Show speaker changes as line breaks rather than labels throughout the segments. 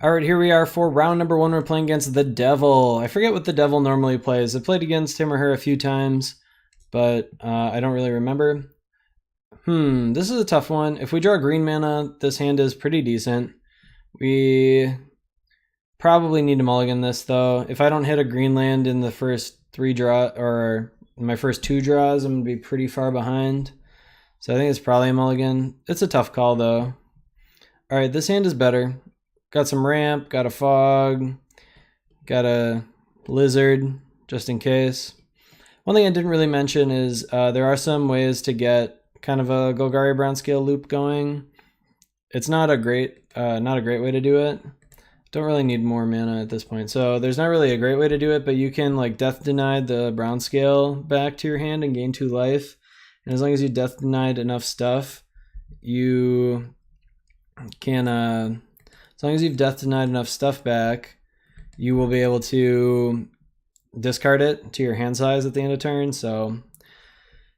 All right, here we are for round number 1. We're playing against the Devil. I forget what the Devil normally plays. I've played against him or her a few times, but I don't really remember. This is a tough one. If we draw green mana, this hand is pretty decent. We probably need to mulligan this, though. If I don't hit a green land in the first 3 draw, or in my first 2 draws, I'm going to be pretty far behind. So I think it's probably a mulligan. It's a tough call, though. All right, this hand is better. Got some ramp, got a fog, got a lizard, just in case. One thing I didn't really mention is there are some ways to get kind of a Golgari Brown Scale loop going. It's not a great way to do it. Don't really need more mana at this point. So there's not really a great way to do it, but you can like death deny the Brown Scale back to your hand and gain 2 life. And as long as you death denied enough stuff, you can as long as you've death denied enough stuff back, you will be able to discard it to your hand size at the end of turn. So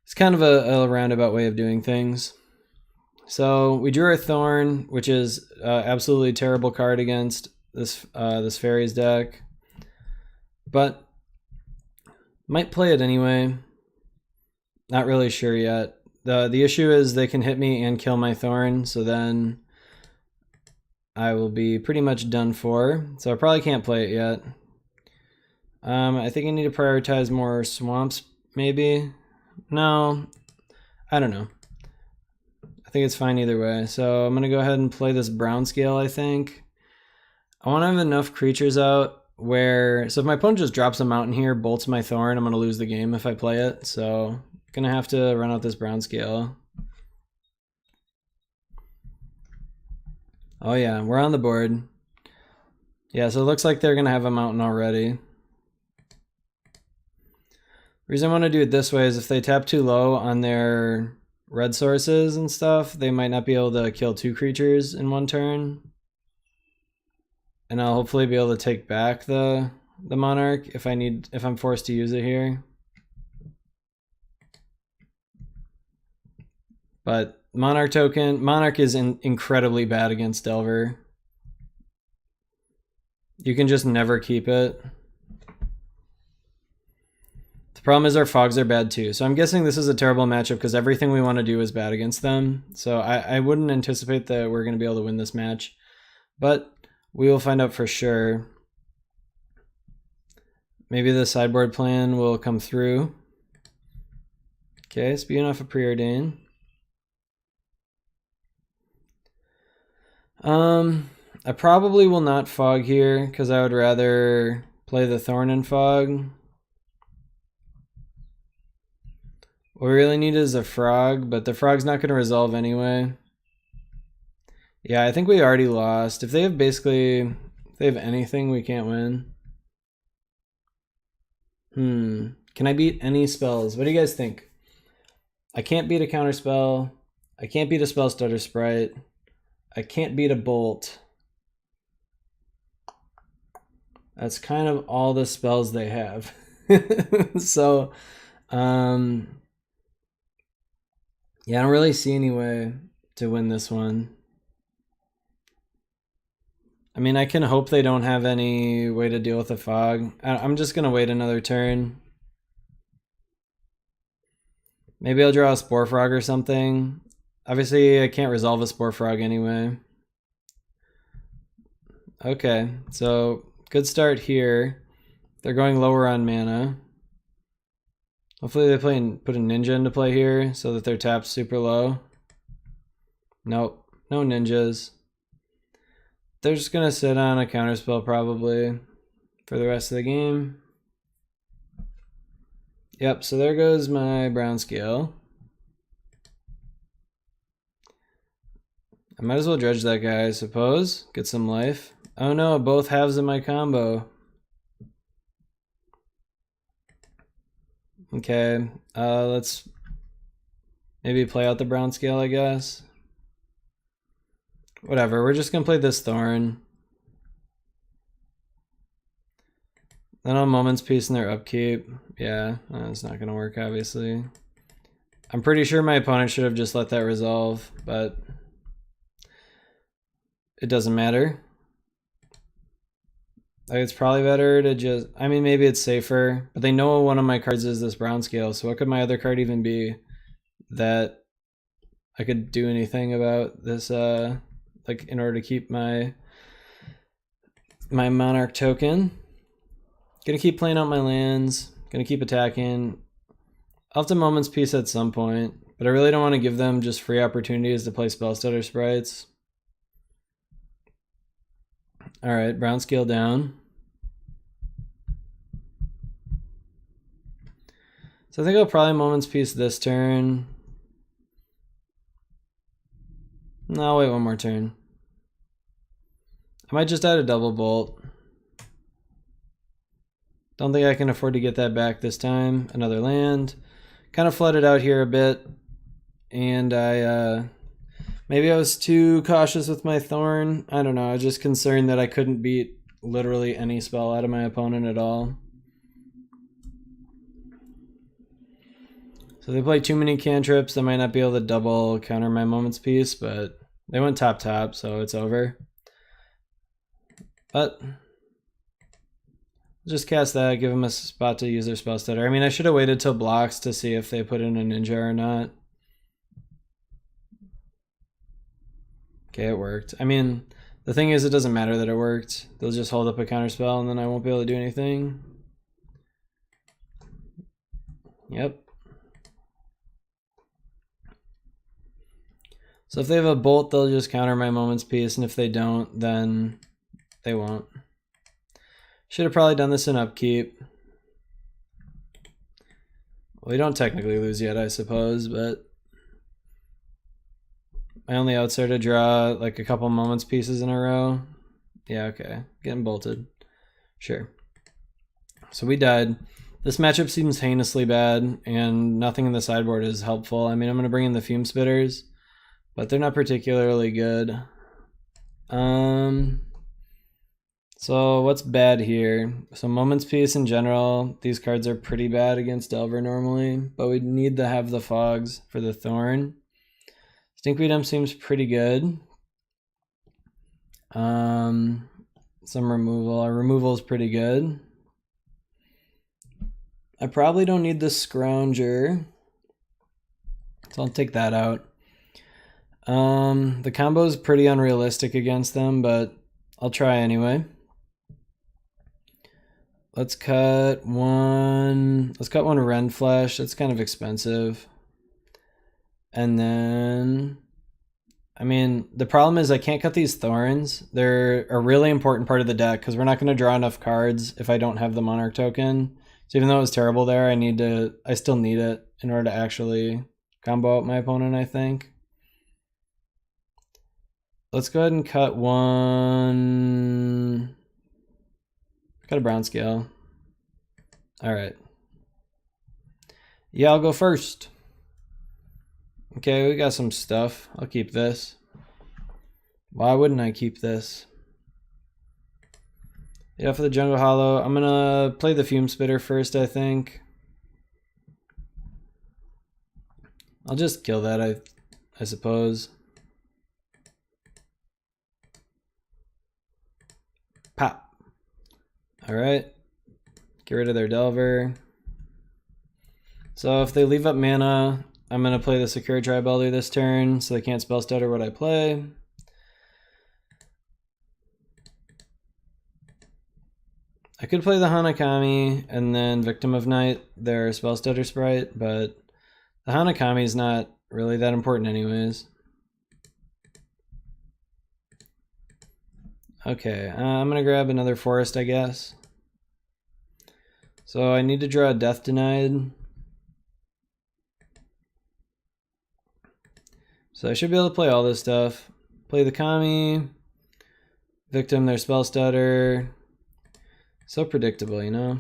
it's kind of a roundabout way of doing things. So we drew our Thorn, which is absolutely terrible card against this Fairies deck, but might play it anyway. Not really sure yet. The issue is they can hit me and kill my Thorn, so then I will be pretty much done for. So I probably can't play it yet. I think I need to prioritize more swamps, maybe. No, I don't know. I think it's fine either way. So I'm going to go ahead and play this Brown Scale, I think. I want to have enough creatures out where... So if my opponent just drops a mountain here, bolts my Thorn, I'm going to lose the game if I play it. So I'm going to have to run out this Brown Scale. Oh yeah, we're on the board. Yeah, so it looks like they're going to have a mountain already. The reason I want to do it this way is if they tap too low on their red sources and stuff, they might not be able to kill 2 creatures in 1 turn. And I'll hopefully be able to take back the Monarch if I'm forced to use it here. But Monarch is incredibly bad against Delver. You can just never keep it. The problem is our fogs are bad too. So I'm guessing this is a terrible matchup because everything we want to do is bad against them. So I wouldn't anticipate that we're going to be able to win this match. But we will find out for sure. Maybe the sideboard plan will come through. Okay, spewing off a preordain. I probably will not fog here because I would rather play the Thorn and fog. What we really need is a frog, but the frog's not going to resolve anyway. Yeah, I think we already lost. If they have anything, we can't win. Can I beat any spells? What do you guys think? I can't beat a counterspell. I can't beat a spell stutter sprite. I can't beat a bolt. That's kind of all the spells they have. So, yeah, I don't really see any way to win this one. I mean, I can hope they don't have any way to deal with the fog. I'm just going to wait another turn. Maybe I'll draw a Spore Frog or something. Obviously, I can't resolve a Spore Frog anyway. Okay, so good start here. They're going lower on mana. Hopefully they put a ninja into play here so that their tap's super low. Nope, no ninjas. They're just going to sit on a counterspell probably for the rest of the game. Yep, so there goes my Brown Scale. I might as well dredge that guy, I suppose. Get some life. Oh no, both halves of my combo. Okay, let's maybe play out the Brown Scale, I guess. Whatever, we're just gonna play this Thorn. Then on Moment's Peace in their upkeep. Yeah, it's not gonna work, obviously. I'm pretty sure my opponent should have just let that resolve, but it doesn't matter. Like, it's probably better to just, I mean, maybe it's safer, but they know one of my cards is this brown scale, so what could my other card even be that I could do anything about this, like, in order to keep my monarch token? Gonna keep playing out my lands, gonna keep attacking. I'll have to Moment's Peace at some point, but I really don't want to give them just free opportunities to play spell stutter sprites. Alright, brown scale down. So I think I'll probably Moment's Peace this turn. No, I'll wait one more turn. I might just add a double bolt. Don't think I can afford to get that back this time. Another land. Kind of flooded out here a bit. And maybe I was too cautious with my Thorn. I don't know. I was just concerned that I couldn't beat literally any spell out of my opponent at all. So they play too many cantrips. They might not be able to double counter my Moment's Peace, but they went top, so it's over. But just cast that, give them a spot to use their spell stutter. I mean, I should have waited till blocks to see if they put in a ninja or not. Okay, it worked. I mean, the thing is, it doesn't matter that it worked. They'll just hold up a counter spell and then I won't be able to do anything. Yep. So if they have a bolt, they'll just counter my Moment's Peace, and if they don't, then they won't. Should have probably done this in upkeep. Well, we don't technically lose yet, I suppose, but my only outs are to draw like a couple Moment's Pieces in a row. Yeah, okay. Getting bolted. Sure. So we died. This matchup seems heinously bad, and nothing in the sideboard is helpful. I mean, I'm going to bring in the Fume Spitters, but they're not particularly good. So what's bad here? So Moment's Peace in general, these cards are pretty bad against Delver normally, but we need to have the Fogs for the Thorn. Stinkweed seems pretty good. Some removal. Our removal is pretty good. I probably don't need the Scrounger, so I'll take that out. The combo is pretty unrealistic against them, but I'll try anyway. Let's cut one Rend Flesh. That's kind of expensive. And then, I mean, the problem is I can't cut these Thorns. They're a really important part of the deck because we're not going to draw enough cards if I don't have the Monarch token. So even though it was terrible there, I still need it in order to actually combo out my opponent, I think. Let's go ahead and cut one. Got a brown scale. All right. Yeah, I'll go first. Okay, we got some stuff. I'll keep this. Why wouldn't I keep this? Yeah, for the Jungle Hollow, I'm gonna play the Fume Spitter first, I think. I'll just kill that, I suppose. Pop. Alright. Get rid of their Delver. So if they leave up mana, I'm going to play the Secure Tribe Elder this turn, so they can't spell stutter what I play. I could play the Hanakami and then Victim of Night, their spell stutter sprite, but the Hanakami is not really that important anyways. Okay, I'm going to grab another Forest, I guess. So I need to draw a Death Denied. So I should be able to play all this stuff. Play the Kami, Victim their spell stutter. So predictable, you know?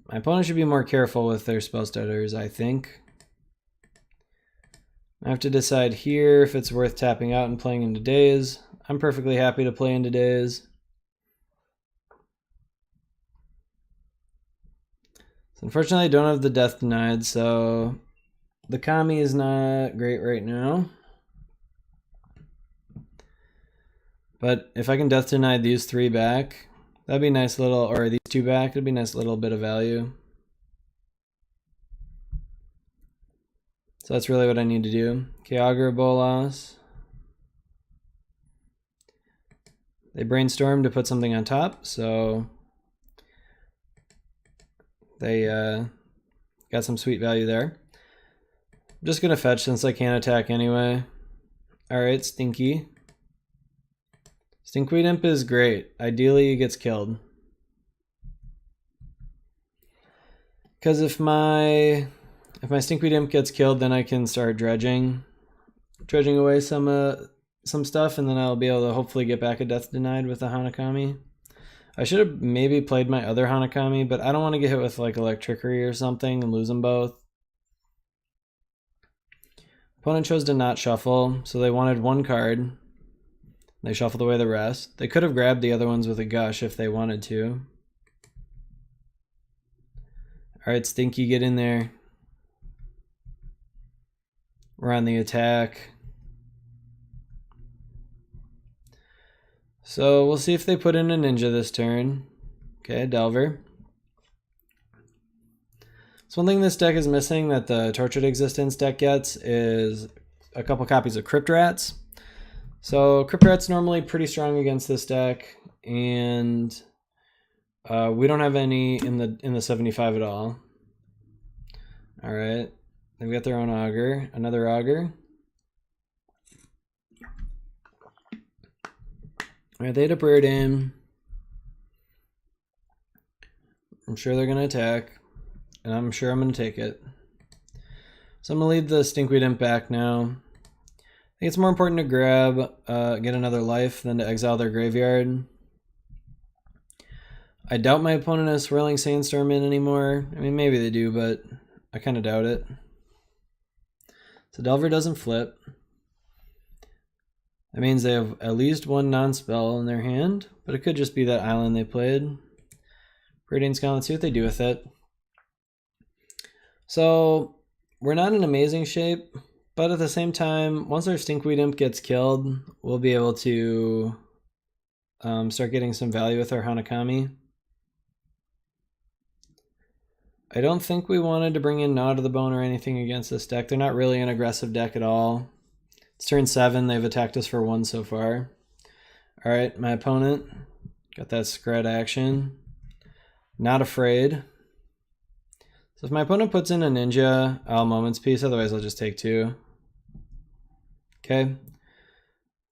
My opponent should be more careful with their spell stutters, I think. I have to decide here if it's worth tapping out and playing into Daze. I'm perfectly happy to play into Daze. So unfortunately, I don't have the Death Denied, so the Kami is not great right now. But if I can Death Deny these 3 back, that'd be a nice little, or these 2 back, it'd be a nice little bit of value. So that's really what I need to do. Okay, Augur Bolas. They brainstormed to put something on top, so they got some sweet value there. I'm just gonna fetch since I can't attack anyway. Alright, Stinky. Stinkweed Imp is great. Ideally, he gets killed. Because if my Stinkweed Imp gets killed, then I can start dredging away some stuff, and then I'll be able to hopefully get back a Death Denied with the Hanakami. I should have maybe played my other Hanakami, but I don't want to get hit with like Electrickery or something and lose them both. Opponent chose to not shuffle, so they wanted 1 card. They shuffled away the rest. They could have grabbed the other ones with a Gush if they wanted to. Alright, Stinky, get in there. We're on the attack. So we'll see if they put in a Ninja this turn. Okay, Delver. So one thing this deck is missing that the Tortured Existence deck gets is a couple copies of Crypt Rats. So Crypt Rat's normally pretty strong against this deck, and we don't have any in the 75 at all. All right, they've got their own Augur, another Augur. All right, they had a Preordain. I'm sure they're gonna attack, and I'm sure I'm gonna take it. So I'm gonna leave the Stinkweed Imp back now. I think it's more important to grab, get another life than to exile their graveyard. I doubt my opponent has Swirling Sandstorm in anymore. I mean, maybe they do, but I kind of doubt it. So Delver doesn't flip. That means they have at least 1 non-spell in their hand, but it could just be that island they played. Preordain Skull, let's see what they do with it. So we're not in amazing shape, but at the same time, once our Stinkweed Imp gets killed, we'll be able to start getting some value with our Hanakami. I don't think we wanted to bring in Gnaw to the Bone or anything against this deck. They're not really an aggressive deck at all. It's turn 7. They've attacked us for 1 so far. All right, my opponent got that Scred action. Not afraid. So if my opponent puts in a Ninja, I'll Moments Peace. Otherwise, I'll just take 2. Okay.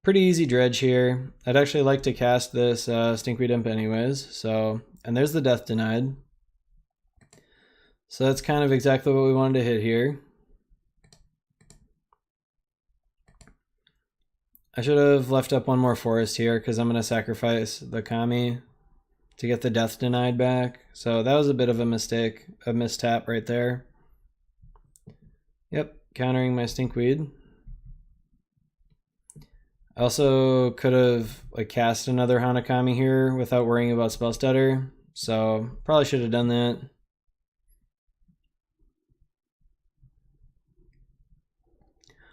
Pretty easy dredge here. I'd actually like to cast this Stinkweed Imp anyways. So, and there's the Death Denied. So that's kind of exactly what we wanted to hit here. I should have left up 1 more forest here because I'm going to sacrifice the Kami to get the Death Denied back. So that was a bit of a mistake, a mistap right there. Yep, countering my Stinkweed. I also could have cast another Hanakami here without worrying about Spell Stutter. So probably should have done that.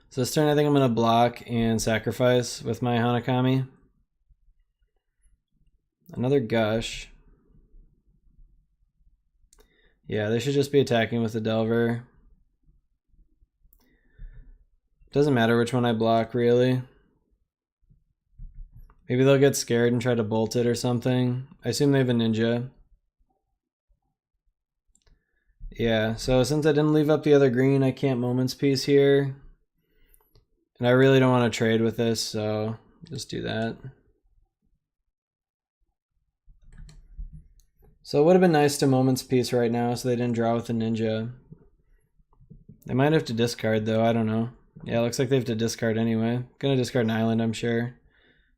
So this turn I think I'm going to block and sacrifice with my Hanakami. Another Gush. Yeah, they should just be attacking with the Delver. Doesn't matter which one I block, really. Maybe they'll get scared and try to bolt it or something. I assume they have a Ninja. Yeah, so since I didn't leave up the other green, I can't Moments Peace here. And I really don't want to trade with this, so just do that. So it would have been nice to Moments Peace right now so they didn't draw with the Ninja. They might have to discard though, I don't know. Yeah, it looks like they have to discard anyway. Gonna discard an island, I'm sure.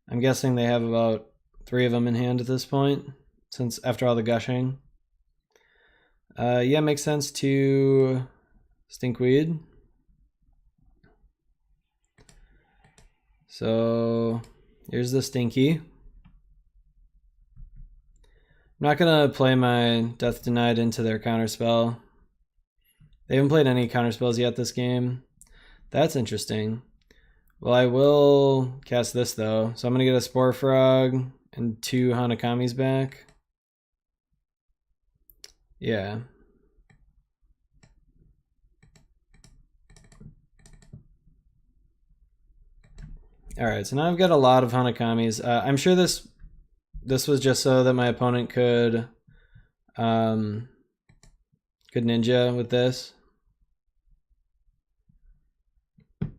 I'm guessing they have about 3 of them in hand at this point, since after all the gushing. Yeah, makes sense to Stinkweed. So here's the Stinky. I'm not gonna play my Death Denied into their counterspell. They haven't played any counterspells yet this game. That's interesting. Well, I will cast this though. So I'm gonna get a Spore Frog and 2 Hanakamis back. Yeah. Alright, so now I've got a lot of Hanakamis. I'm sure this was just so that my opponent could ninja with this.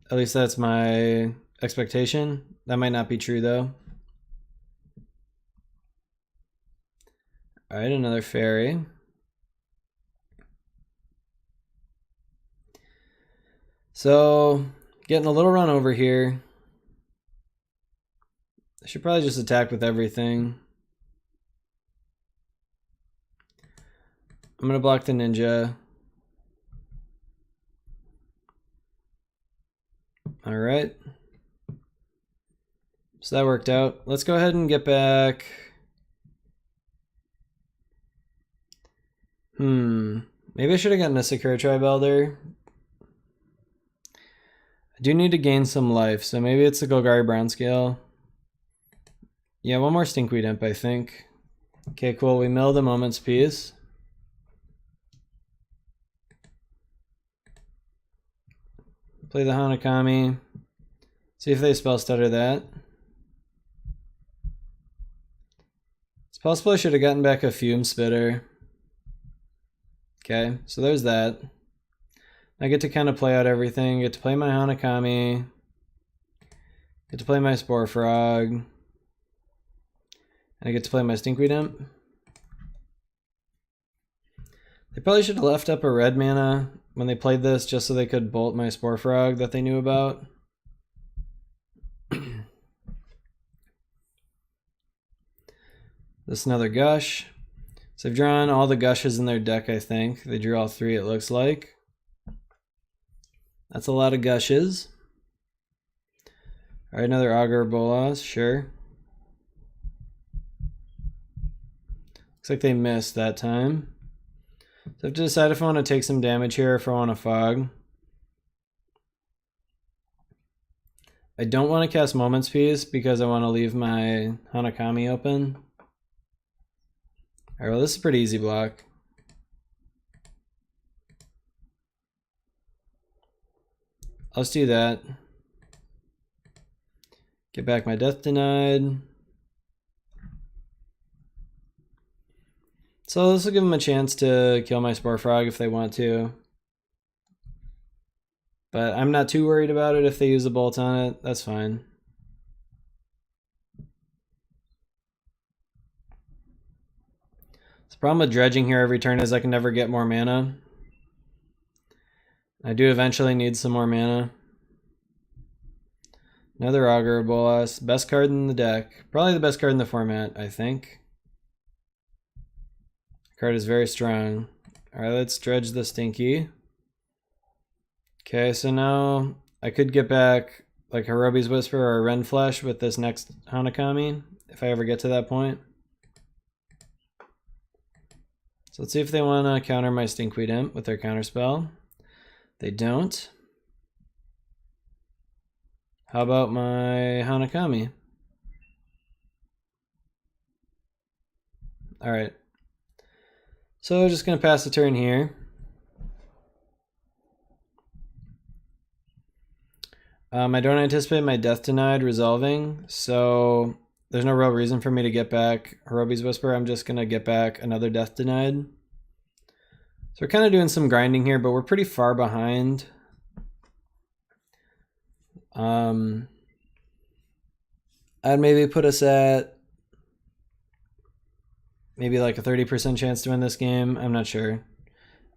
At least that's my expectation. That might not be true though. Alright, another fairy. So, getting a little run over here. I should probably just attack with everything. I'm gonna block the ninja. Alright. So that worked out. Let's go ahead and get back. Maybe I should have gotten a Sakura Tribe Elder. I do need to gain some life, so maybe it's the Golgari Brown Scale. Yeah, one more Stinkweed Imp, I think. Okay, cool. We mill the Moment's Peace. Play the Hanakami. See if they spell stutter that. It's possible I should have gotten back a Fume Spitter. Okay, so there's that. I get to kind of play out everything. Get to play my Hanakami. Get to play my Spore Frog. And I get to play my Stinkweed Imp. They probably should have left up a red mana when they played this just so they could bolt my Spore Frog that they knew about. This is another Gush. So they've drawn all the Gushes in their deck, I think. They drew all 3, it looks like. That's a lot of Gushes. Alright, another Augur Bolas, sure. Looks like they missed that time. So I have to decide if I want to take some damage here or if I want to Fog. I don't want to cast Moment's Peace because I want to leave my Hanakami open. Alright, well this is a pretty easy block. Let's do that. Get back my Death Denied. So this will give them a chance to kill my Spore Frog if they want to. But I'm not too worried about it if they use a bolt on it. That's fine. The problem with dredging here every turn is I can never get more mana. I do eventually need some more mana. Another Augur Bolas. Best card in the deck. Probably the best card in the format, I think. The card is very strong. Alright, let's dredge the Stinky. Okay, so now I could get back like Hirobi's Whisper or Ren Flesh with this next Hanakami, if I ever get to that point. So let's see if they want to counter my Stinkweed Imp with their counterspell. They don't. How about my Hanakami? Alright. So just going to pass the turn here. I don't anticipate my Death Denied resolving, so there's no real reason for me to get back Hirobi's Whisper. I'm just going to get back another Death Denied. So we're kind of doing some grinding here, but we're pretty far behind. I'd maybe put us at maybe like a 30% chance to win this game. I'm not sure.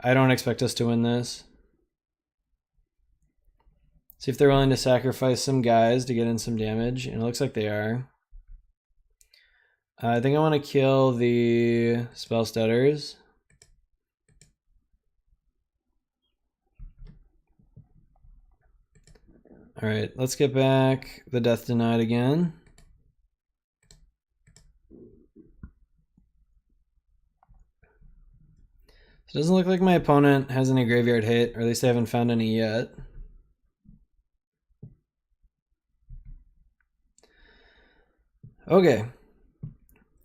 I don't expect us to win this. See if they're willing to sacrifice some guys to get in some damage, and it looks like they are. I think I want to kill the Spell Stutters. Alright, let's get back the Death Denied again. So it doesn't look like my opponent has any graveyard hate, or at least I haven't found any yet. Okay.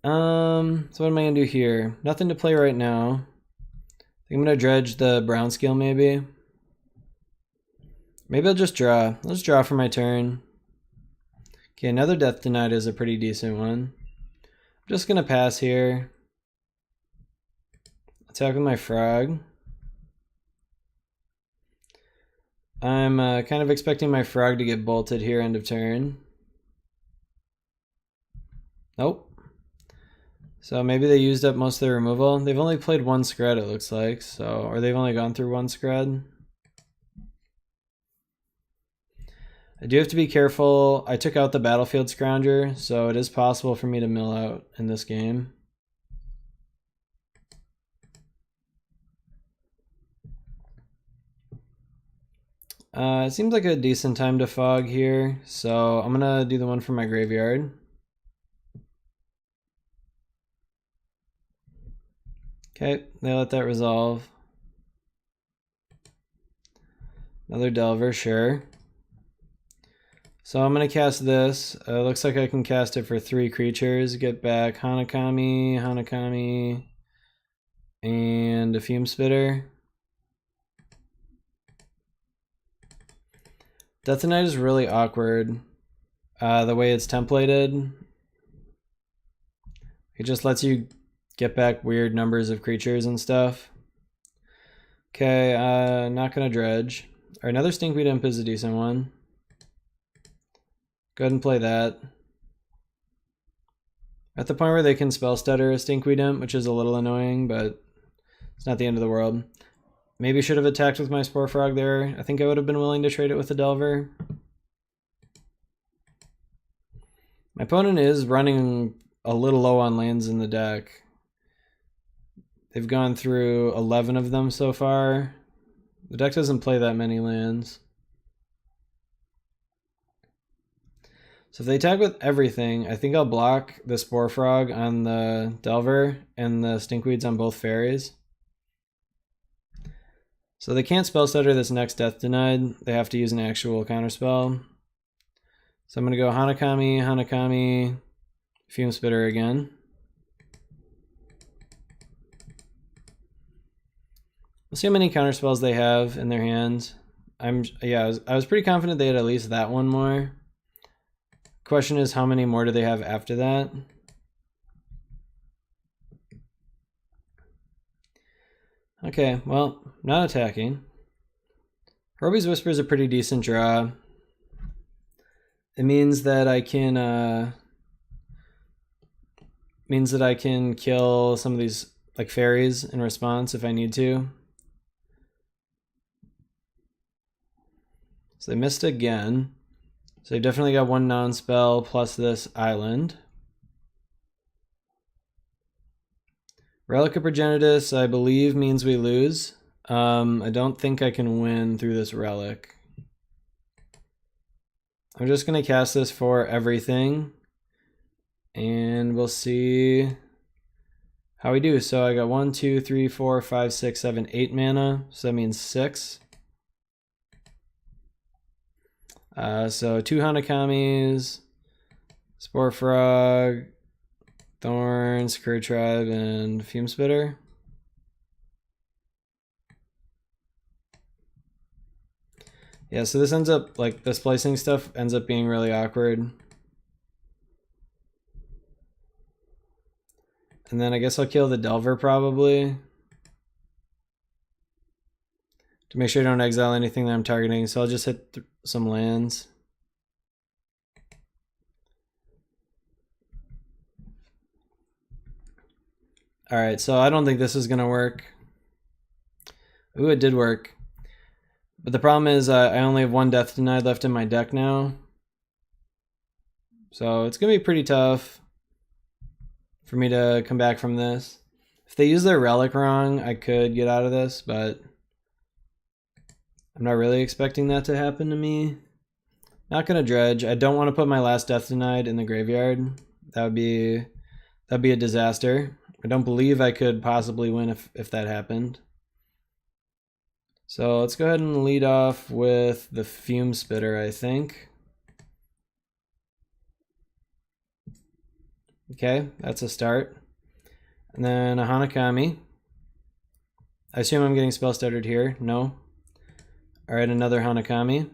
So what am I gonna do here? Nothing to play right now. I think I'm gonna dredge the brown scale maybe. Maybe I'll just draw. Let's draw for my turn. Okay, another Death Denied is a pretty decent one. I'm just gonna pass here. Attack with my frog. I'm kind of expecting my frog to get bolted here end of turn. Nope. So maybe they used up most of their removal. They've only played one scred, it looks like. So, or they've only gone through one scred. I do have to be careful. I took out the Battlefield Scrounger, so it is possible for me to mill out in this game. It seems like a decent time to fog here, so I'm gonna do the one from my graveyard. Okay, they let that resolve. Another Delver, sure. So I'm gonna cast this. Looks like I can cast it for 3 creatures. Get back Hanakami, Hanakami, and a Fume Spitter. Death Knight is really awkward. The way it's templated. It just lets you get back weird numbers of creatures and stuff. Okay, not gonna dredge. Or another Stinkweed Imp is a decent one. Go ahead and play that. At the point where they can spell stutter a Stinkweed Imp, which is a little annoying, but it's not the end of the world. Maybe should have attacked with my Spore Frog there. I think I would have been willing to trade it with a Delver. My opponent is running a little low on lands in the deck. They've gone through 11 of them so far. The deck doesn't play that many lands. So if they attack with everything, I think I'll block the Spore Frog on the Delver and the Stinkweeds on both fairies. So they can't spell stutter this next Death Denied. They have to use an actual counterspell. So I'm going to go Hanakami, Hanakami, Fume Spitter again. We'll see how many counterspells they have in their hands. I was pretty confident they had at least that one more. Question is, how many more do they have after that? Okay, well, not attacking. Horobi's Whisper is a pretty decent draw. It means that I can kill some of these like fairies in response if I need to. So they missed again. So they definitely got one non-spell plus this island. Relic of Progenitus, I believe, means we lose. I don't think I can win through this relic. I'm just going to cast this for everything. And we'll see how we do. So I got 1, 2, 3, 4, 5, 6, 7, 8 mana. So that means 6. So 2 Hanakamis, Spore Frog, Thorn, Screw Tribe, and Fume Spitter. Yeah, so this ends up, like, the splicing stuff ends up being really awkward. And then I guess I'll kill the Delver probably. To make sure I don't exile anything that I'm targeting, so I'll just hit some lands. Alright, so I don't think this is going to work. Ooh, it did work. But the problem is I only have 1 Death Denied left in my deck now. So it's going to be pretty tough for me to come back from this. If they use their relic wrong, I could get out of this, but I'm not really expecting that to happen to me. Not going to dredge. I don't want to put my last Death Denied in the graveyard. That'd be a disaster. I don't believe I could possibly win if that happened. So let's go ahead and lead off with the Fume Spitter, I think. Okay, that's a start. And then a Hanakami. I assume I'm getting spell stuttered here. No. All right, another Hanakami.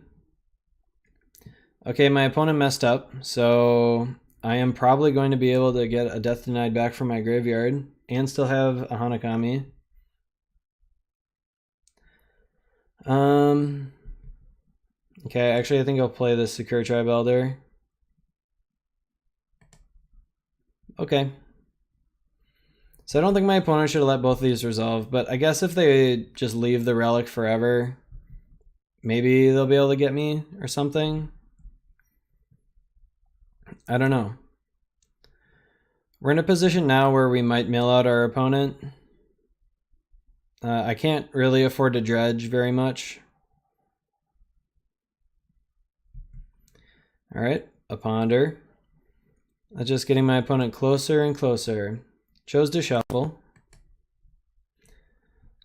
Okay, my opponent messed up, so I am probably going to be able to get a Death Denied back from my graveyard and still have a Hanakami. Okay, actually I think I'll play the Secure Tribe Elder. Okay. So I don't think my opponent should have let both of these resolve, but I guess if they just leave the relic forever, maybe they'll be able to get me or something. I don't know. We're in a position now where we might mill out our opponent. I can't really afford to dredge very much. All right, a ponder. That's just getting my opponent closer and closer. Chose to shuffle.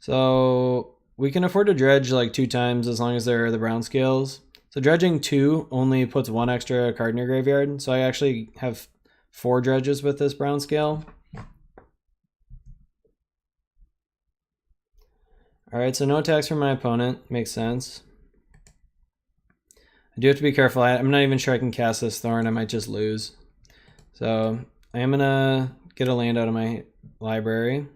So we can afford to dredge like 2 times as long as there are the brown scales. So dredging 2 only puts 1 extra card in your graveyard. So I actually have 4 dredges with this brown scale. All right, so no attacks from my opponent. Makes sense. I do have to be careful. I'm not even sure I can cast this Thorn. I might just lose. So I am going to get a land out of my library.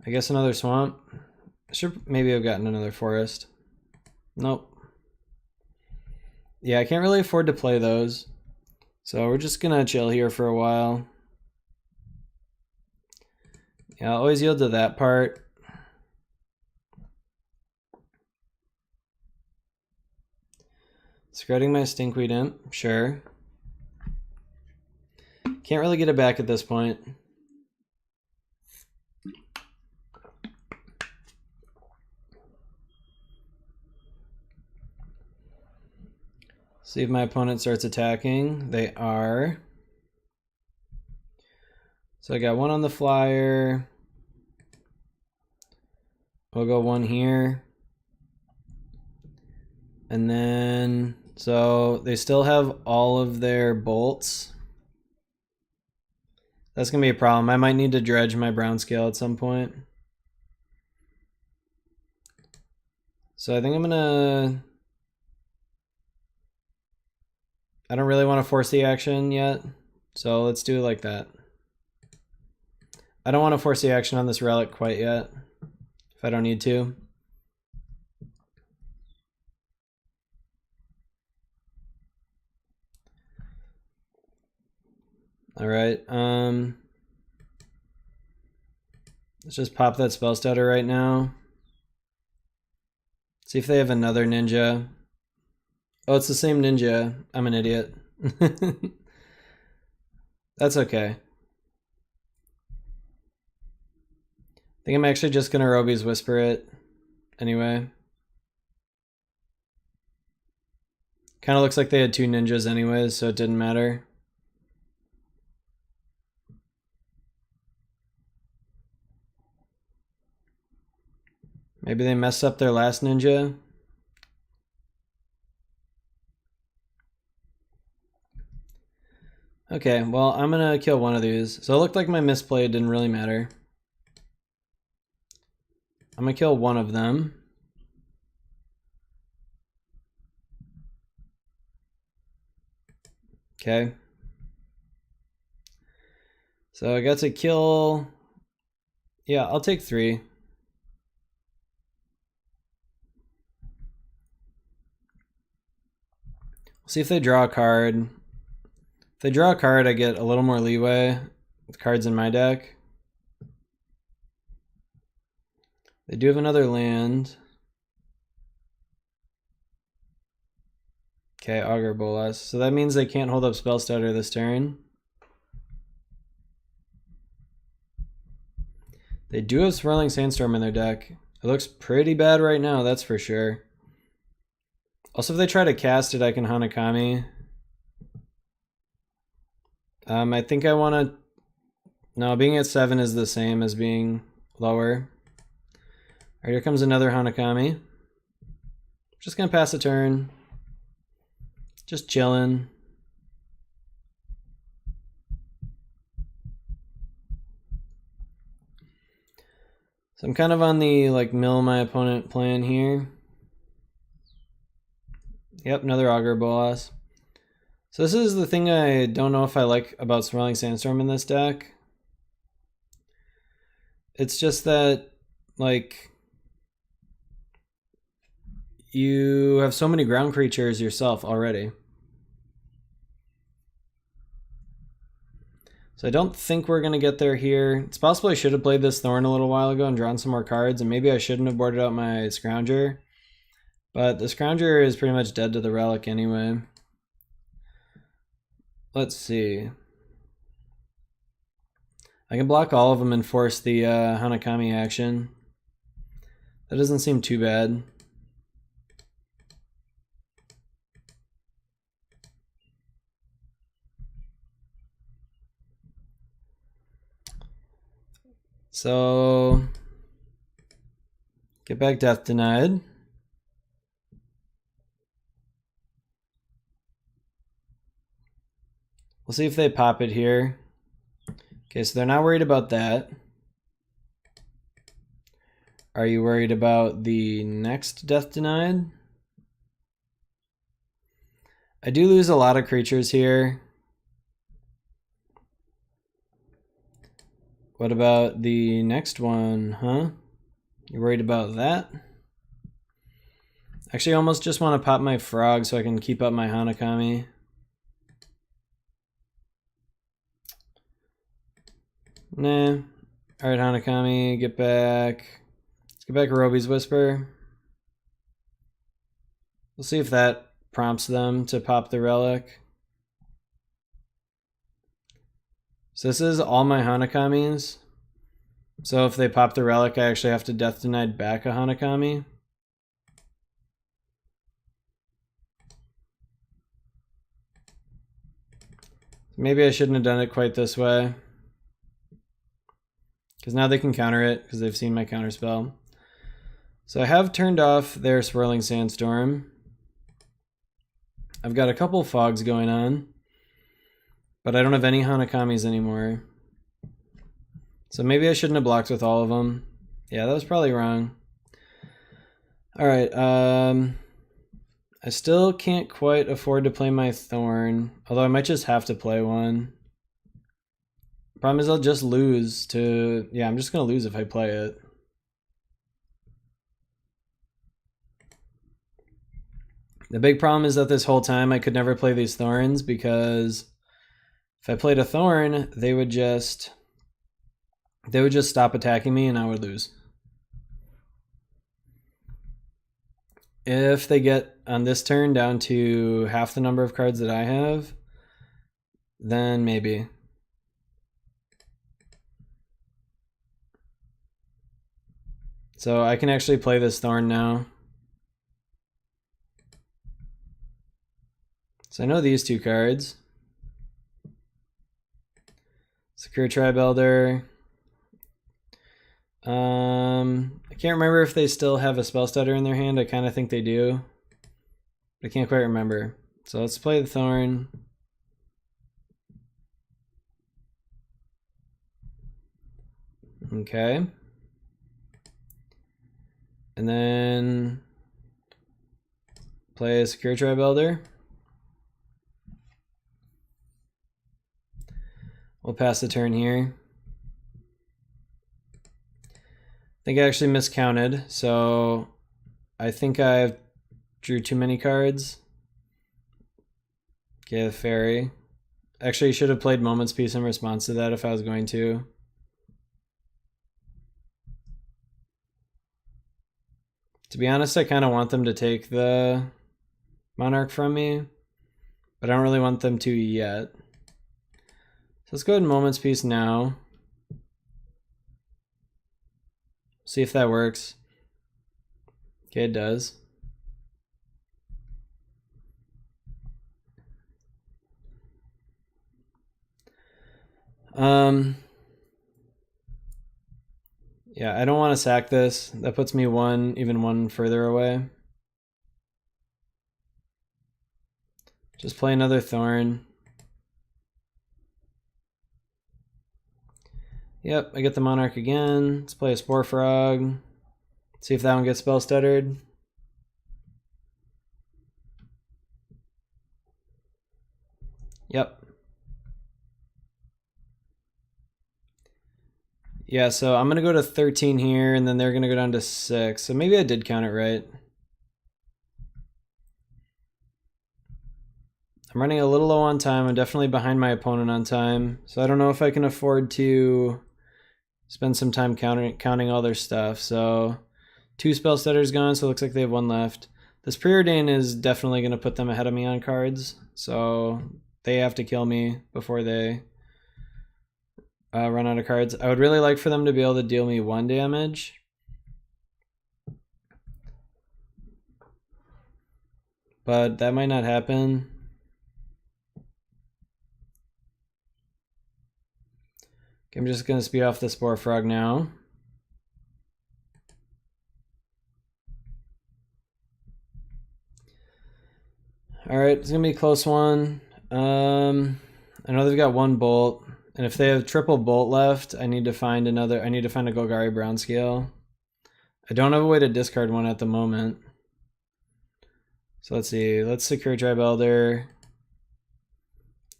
I guess another swamp. I should maybe have gotten another forest. Nope. Yeah, I can't really afford to play those. So we're just going to chill here for a while. Yeah, I'll always yield to that part. Discarding my Stinkweed Imp, sure. Can't really get it back at this point. See if my opponent starts attacking. They are. So I got 1 on the flyer. We'll go 1 here. And then, so they still have all of their bolts. That's going to be a problem. I might need to dredge my brown scale at some point. So I think I'm going to... I don't really want to force the action yet. So let's do it like that. I don't want to force the action on this relic quite yet, if I don't need to. All right. Let's just pop that spell stutter right now. See if they have another ninja. Oh, it's the same ninja. I'm an idiot. That's okay. I think I'm actually just gonna Roby's Whisper it anyway. Kind of looks like they had 2 ninjas anyways, so it didn't matter. Maybe they messed up their last ninja. Okay, well, I'm gonna kill one of these. So it looked like my misplay didn't really matter. I'm gonna kill one of them. Okay. So I got to kill... Yeah, I'll take 3. We'll see if they draw a card. If they draw a card, I get a little more leeway with cards in my deck. They do have another land. Okay, Augur Bolas. So that means they can't hold up Spell Stutter this turn. They do have Swirling Sandstorm in their deck. It looks pretty bad right now, that's for sure. Also, if they try to cast it, I can Hanakami. I think I want to... No, being at 7 is the same as being lower. All right, here comes another Hanakami. Just going to pass a turn. Just chilling. So I'm kind of on the like mill my opponent plan here. Yep, another Augur Bolas. So this is the thing I don't know if I like about Swirling Sandstorm in this deck. It's just that, like, you have so many ground creatures yourself already. So I don't think we're going to get there here. It's possible I should have played this Thorn a little while ago and drawn some more cards, and maybe I shouldn't have boarded out my Scrounger. But the Scrounger is pretty much dead to the Relic anyway. Let's see. I can block all of them and force the Hanakami action. That doesn't seem too bad. So, get back Death Denied. We'll see if they pop it here. Okay, so they're not worried about that. Are you worried about the next Death Denied? I do lose a lot of creatures here. What about the next one, huh? You worried about that? Actually, I almost just want to pop my frog so I can keep up my Hanakami. Nah. Alright, Hanakami, get back. Let's get back Roby's Whisper. We'll see if that prompts them to pop the Relic. So this is all my Hanakamis. So if they pop the Relic, I actually have to Death Denied back a Hanakami. Maybe I shouldn't have done it quite this way. Because now they can counter it, because they've seen my counterspell. So I have turned off their Swirling Sandstorm. I've got a couple fogs going on. But I don't have any Hanakamis anymore. So maybe I shouldn't have blocked with all of them. Yeah, that was probably wrong. Alright, I still can't quite afford to play my Thorn. Although I might just have to play one. Problem is I'll just lose to... Yeah, I'm just going to lose if I play it. The big problem is that this whole time I could never play these Thorns because... If I played a Thorn, they would just stop attacking me and I would lose. If they get on this turn down to half the number of cards that I have, then maybe. So I can actually play this Thorn now. So I know these two cards. Secure Tribe Elder. I can't remember if they still have a Spell Stutter in their hand. I kind of think they do. But I can't quite remember. So let's play the Thorn. Okay. And then play a Secure Tribe Elder. We'll pass the turn here. I think I actually miscounted, so I think I drew too many cards. Okay, the Fairy. Actually, I should have played Moment's Peace in response to that if I was going to. To be honest, I kind of want them to take the Monarch from me, but I don't really want them to yet. So let's go ahead and Moment's Peace now. See if that works. Okay, it does. Yeah, I don't want to sack this. That puts me even one further away. Just play another Thorn. Yep, I get the Monarch again. Let's play a Spore Frog. See if that one gets spell stuttered. Yep. Yeah, so I'm going to go to 13 here, and then they're going to go down to 6. So maybe I did count it right. I'm running a little low on time. I'm definitely behind my opponent on time. So I don't know if I can afford to spend some time counting all their stuff. So 2 spell stutters gone, so it looks like they have 1 left. This Preordain is definitely going to put them ahead of me on cards. So they have to kill me before they run out of cards. I would really like for them to be able to deal me 1 damage. But that might not happen. Okay, I'm just going to speed off the Spore Frog now. Alright, it's going to be a close one. I know they've got 1 bolt. And if they have triple bolt left, I need to find a Golgari Brown Scale. I don't have a way to discard one at the moment. So let's see. Let's secure Tribe Elder.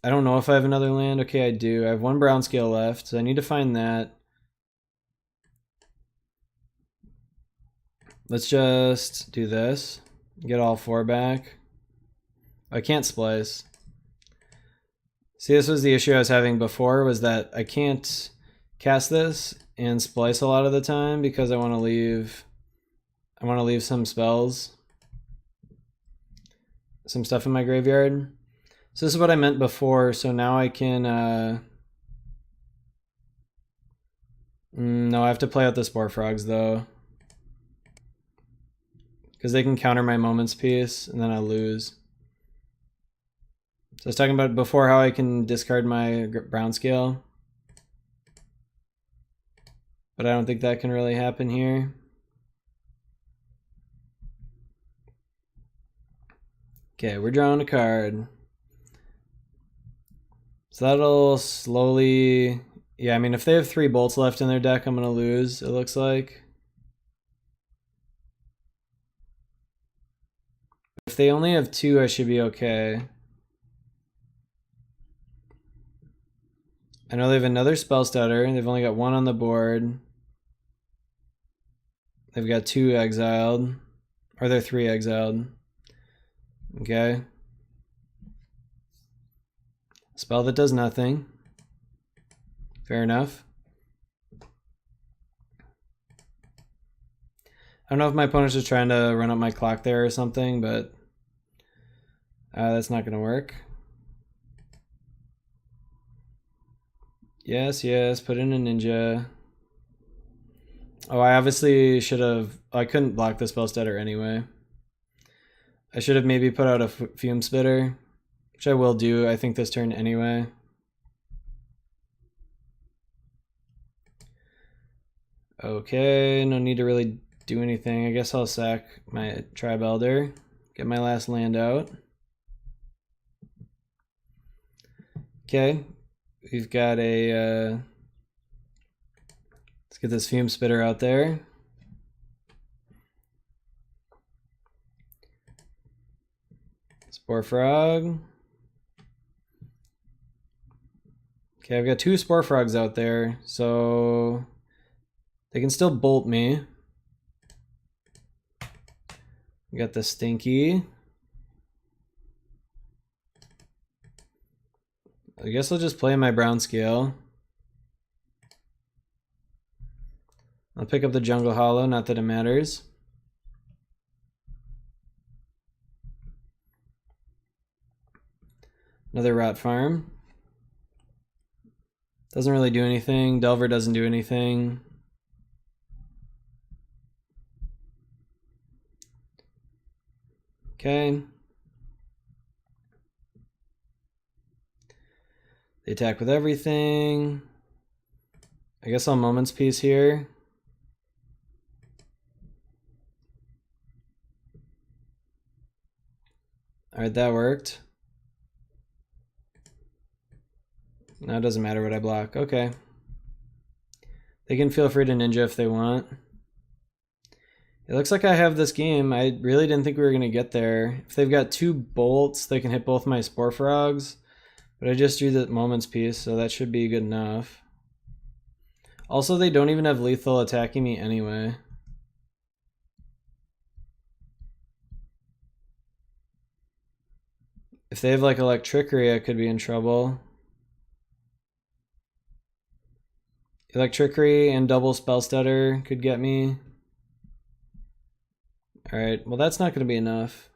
I don't know if I have another land. Okay, I do. I have 1 Brown Scale left, so I need to find that. Let's just do this. Get all 4 back. I can't splice. See, this was the issue I was having before, was that I can't cast this and splice a lot of the time because I want to leave some spells, some stuff in my graveyard. So this is what I meant before, so now I can no, I have to play out the Spore Frogs though, because they can counter my Moments Piece and then I lose. So I was talking about before how I can discard my Brown Scale, but I don't think that can really happen here. Okay, we're drawing a card. So that'll slowly... Yeah, I mean, if they have 3 bolts left in their deck, I'm going to lose, it looks like. If they only have 2, I should be okay. I know they have another Spell Stutter. They've only got 1 on the board. They've got 2 exiled. Or they're 3 exiled. Okay. Spell that does nothing. Fair enough. I don't know if my opponent's just trying to run up my clock there or something, but that's not going to work. Yes, yes, put in a ninja. Oh, I obviously should have... I couldn't block the Spell Stutter anyway. I should have maybe put out a Fume Spitter, which I will do, I think, this turn anyway. Okay, no need to really do anything. I guess I'll sack my Tribe Elder, get my last land out. Okay, we've got a... let's get this Fume Spitter out there. Spore Frog. Okay, I've got 2 Spore Frogs out there, so they can still bolt me. We got the Stinky. I guess I'll just play my Brown Scale. I'll pick up the Jungle Hollow, not that it matters. Another Rot Farm. Doesn't really do anything. Delver doesn't do anything. Okay. They attack with everything. I guess I'll Moments Piece here. Alright, that worked. Now it doesn't matter what I block. Okay. They can feel free to ninja if they want. It looks like I have this game. I really didn't think we were going to get there. If they've got 2 bolts, they can hit both my Spore Frogs. But I just drew the Moment's Piece, so that should be good enough. Also, they don't even have lethal attacking me anyway. If they have like Electrickery, I could be in trouble. Electrickery and double Spell Stutter could get me. Alright, well that's not going to be enough.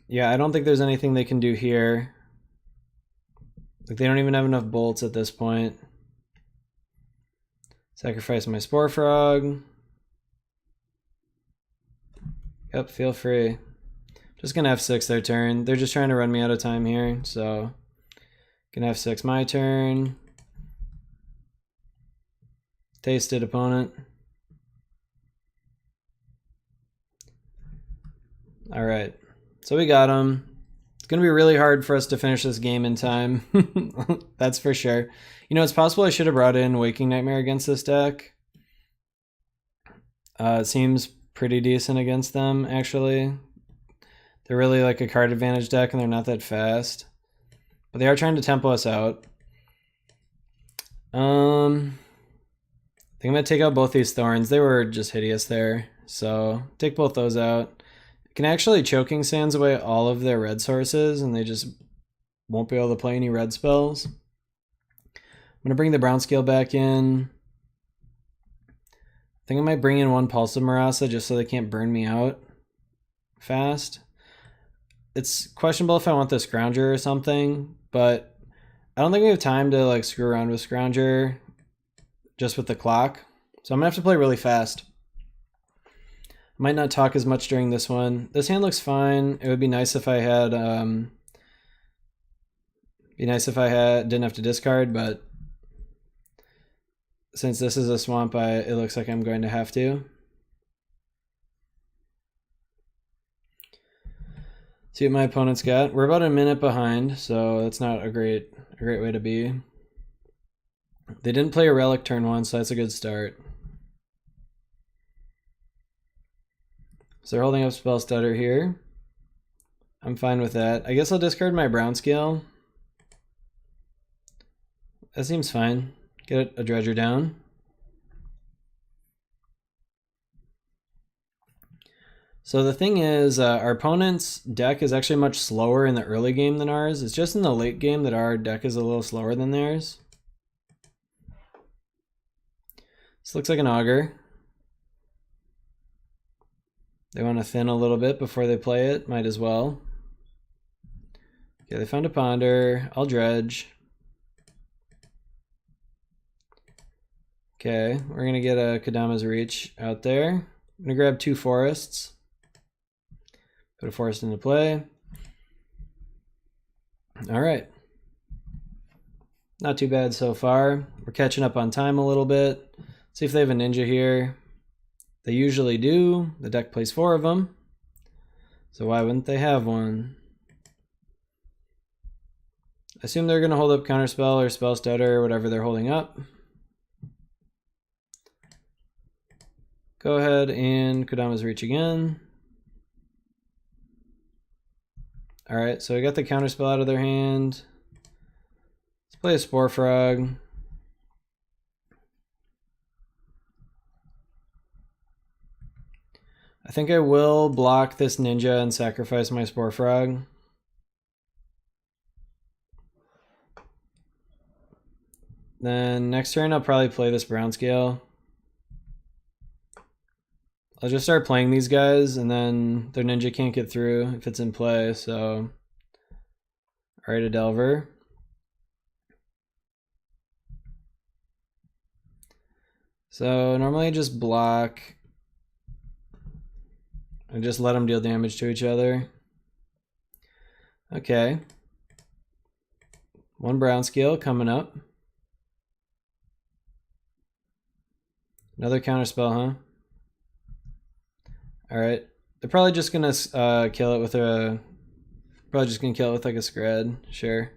Yeah, I don't think there's anything they can do here. Like, they don't even have enough bolts at this point. Sacrifice my Spore Frog. Yep, feel free. Just gonna F6 their turn. They're just trying to run me out of time here, so gonna F6 my turn. Tasted opponent. All right, so we got him. It's gonna be really hard for us to finish this game in time. That's for sure. You know, it's possible I should have brought in Waking Nightmare against this deck. It seems pretty decent against them, actually. They're really like a card advantage deck and they're not that fast. But they are trying to tempo us out. I think I'm going to take out both these Thorns. They were just hideous there. So take both those out. I can actually Choking Sands away all of their red sources and they just won't be able to play any red spells. I'm going to bring the brown scale back in. I think I might bring in 1 Pulse of Marasa just so they can't burn me out fast. It's questionable if I want the Scrounger or something, but I don't think we have time to like screw around with Scrounger just with the clock. So I'm gonna have to play really fast. I might not talk as much during this one. This hand looks fine. It would be nice if I had didn't have to discard, but since this is a swamp, it looks like I'm going to have to. See what my opponent's got. We're about a minute behind, so that's not a great way to be. They didn't play a Relic turn 1, so that's a good start. So they're holding up Spell Stutter here. I'm fine with that. I guess I'll discard my brown scale. That seems fine. Get a Dredger down. So the thing is, our opponent's deck is actually much slower in the early game than ours. It's just in the late game that our deck is a little slower than theirs. This looks like an Augur. They want to thin a little bit before they play it. Might as well. Okay, they found a Ponder. I'll Dredge. Okay, we're going to get a Kodama's Reach out there. I'm going to grab 2 forests. Put a forest into play. All right. Not too bad so far. We're catching up on time a little bit. See if they have a ninja here. They usually do. The deck plays 4 of them. So why wouldn't they have one? I assume they're going to hold up Counterspell or Spell Stutter or whatever they're holding up. Go ahead and Kodama's Reach again. Alright, so we got the Counterspell out of their hand. Let's play a Spore Frog. I think I will block this Ninja and sacrifice my Spore Frog. Then next turn I'll probably play this Brown Scale. I'll just start playing these guys and then their ninja can't get through if it's in play, so alright, a Delver. So normally I just block and just let them deal damage to each other. Okay. 1 Brown Scale coming up. Another Counterspell, huh? Alright, they're probably just gonna kill it with a Probably just gonna kill it with like a scred, sure.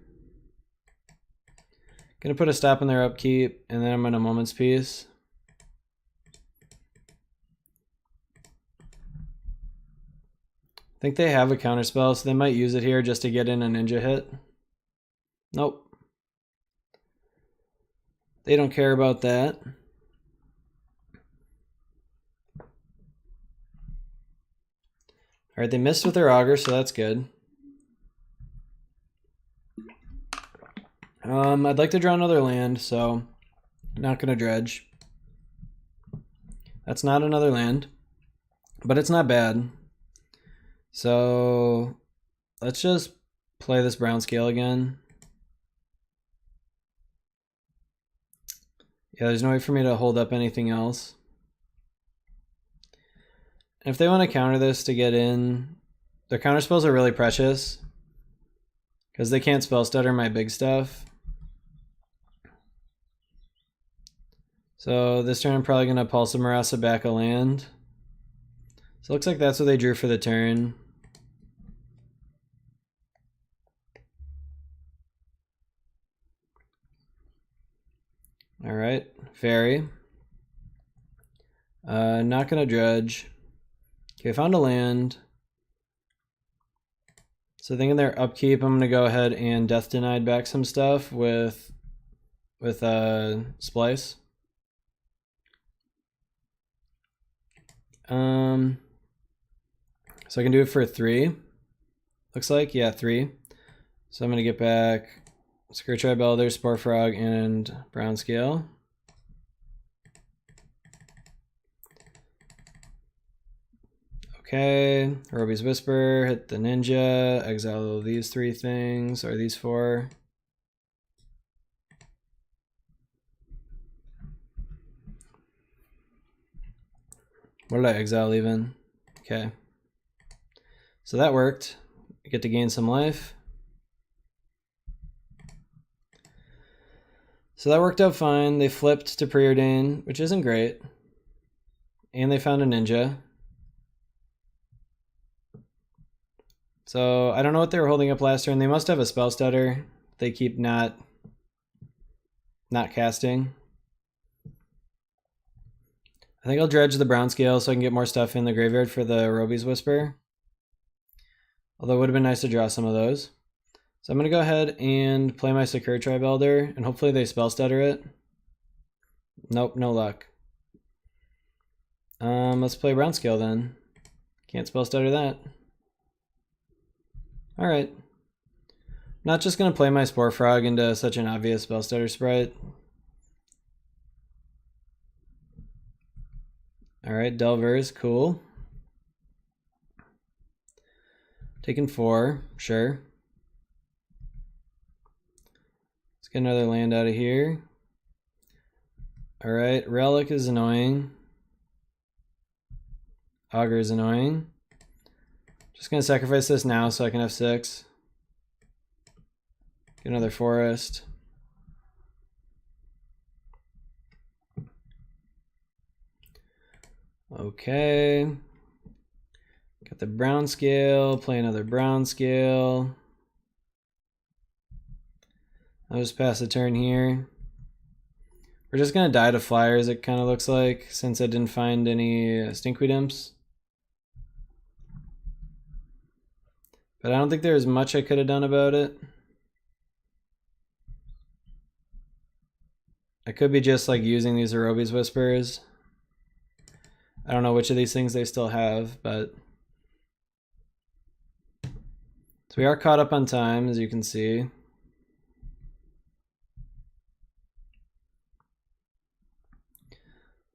Gonna put a stop in their upkeep, and then I'm gonna Moment's Peace. I think they have a counterspell, so they might use it here just to get in a ninja hit. Nope. They don't care about that. Alright, they missed with their auger, so that's good. I'd like to draw another land, so not gonna dredge. That's not another land, but it's not bad. So let's just play this brown scale again. Yeah, there's no way for me to hold up anything else. And if they want to counter this to get in, their counter spells are really precious because they can't spell stutter my big stuff. So this turn I'm probably going to Pulse of Marasa back a land. So it looks like that's what they drew for the turn. Alright, Fairy. Not going to dredge. Okay, found a land. So thinking their upkeep, I'm going to go ahead and Death Denied back some stuff with Splice. So I can do it for 3. Looks like, yeah, 3. So I'm going to get back Scourge Tribe Elder, Spore Frog, and Brown Scale. Okay, Roby's Whisper, hit the Ninja, exile these 3 things, or these 4. What did I exile even? Okay. So that worked. I get to gain some life. So that worked out fine. They flipped to Preordain, which isn't great. And they found a Ninja. So I don't know what they were holding up last turn. They must have a spell stutter. They keep not casting. I think I'll dredge the brown scale so I can get more stuff in the graveyard for the Roby's Whisper. Although it would have been nice to draw some of those. So I'm going to go ahead and play my Secure Tribe Elder, and hopefully they spell stutter it. Nope, no luck. Let's play brown scale then. Can't spell stutter that. Alright. Not just going to play my Spore Frog into such an obvious spell stutter sprite. Alright, Delvers, cool. Taking 4, sure. Let's get another land out of here. Alright, Relic is annoying. Augur is annoying. Just gonna sacrifice this now so I can have 6. Get another forest. Okay. Got the brown scale, play another brown scale. I'll just pass the turn here. We're just gonna die to flyers, it kind of looks like, since I didn't find any Stinkweed Imps. But I don't think there's much I could have done about it. I could be just like using these Roby's Whispers. I don't know which of these things they still have, but... So we are caught up on time, as you can see.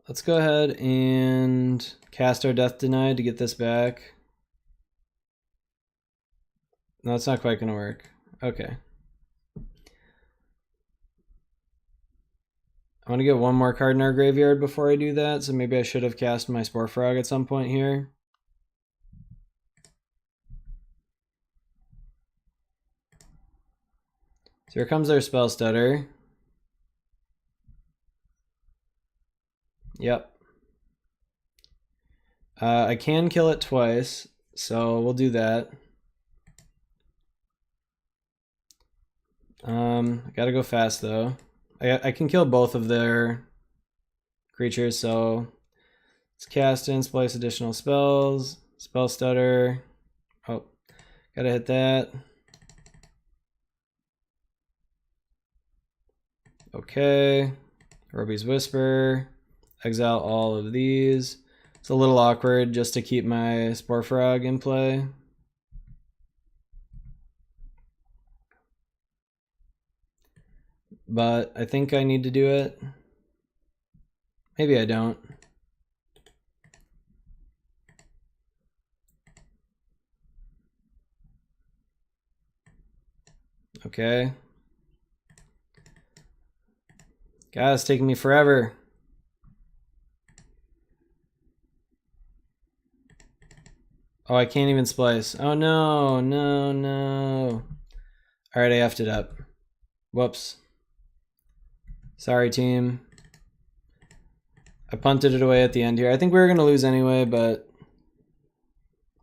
Let's go ahead and cast our Death Denied to get this back. No, it's not quite going to work. Okay. I want to get one more card in our graveyard before I do that, so maybe I should have cast my Spore Frog at some point here. So here comes their Spell Stutter. Yep. I can kill it twice, so we'll do that. I gotta go fast though. I can kill both of their creatures, so let's cast and splice additional spells. Spell stutter. Oh, gotta hit that. Okay. Roby's Whisper. Exile all of these. It's a little awkward just to keep my Spore Frog in play. But I think I need to do it. Maybe I don't. Okay. God, it's taking me forever. Oh, I can't even splice. Oh no, no, no. Alright, I effed it up. Whoops. Sorry, team. I punted it away at the end here. I think we were going to lose anyway, but...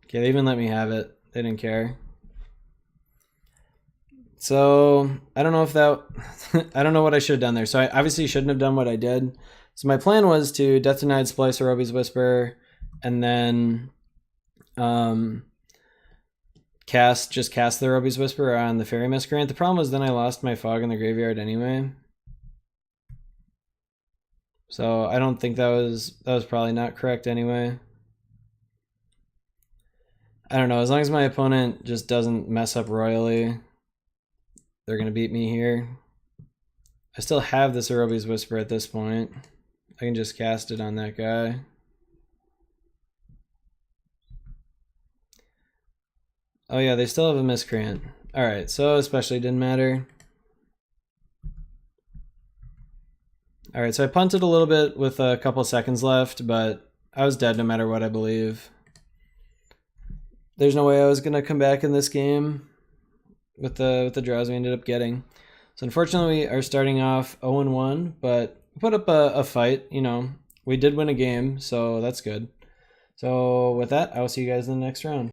Okay, they even let me have it. They didn't care. So, I don't know if that... I don't know what I should have done there. So I obviously shouldn't have done what I did. So my plan was to Death Denied, Splice, or Roby's Whisper, and then just cast the Roby's Whisper on the Fairy Miscreant. The problem was then I lost my Fog in the graveyard anyway. So I don't think that was probably not correct anyway. I don't know, as long as my opponent just doesn't mess up royally, they're gonna beat me here. I still have this Roby's Whisper at this point. I can just cast it on that guy. Oh yeah, they still have a Miscreant. Alright, so especially didn't matter. Alright, so I punted a little bit with a couple seconds left, but I was dead no matter what, I believe. There's no way I was going to come back in this game with the draws we ended up getting. So unfortunately, we are starting off 0-1, but we put up a fight. You know, we did win a game, so that's good. So with that, I will see you guys in the next round.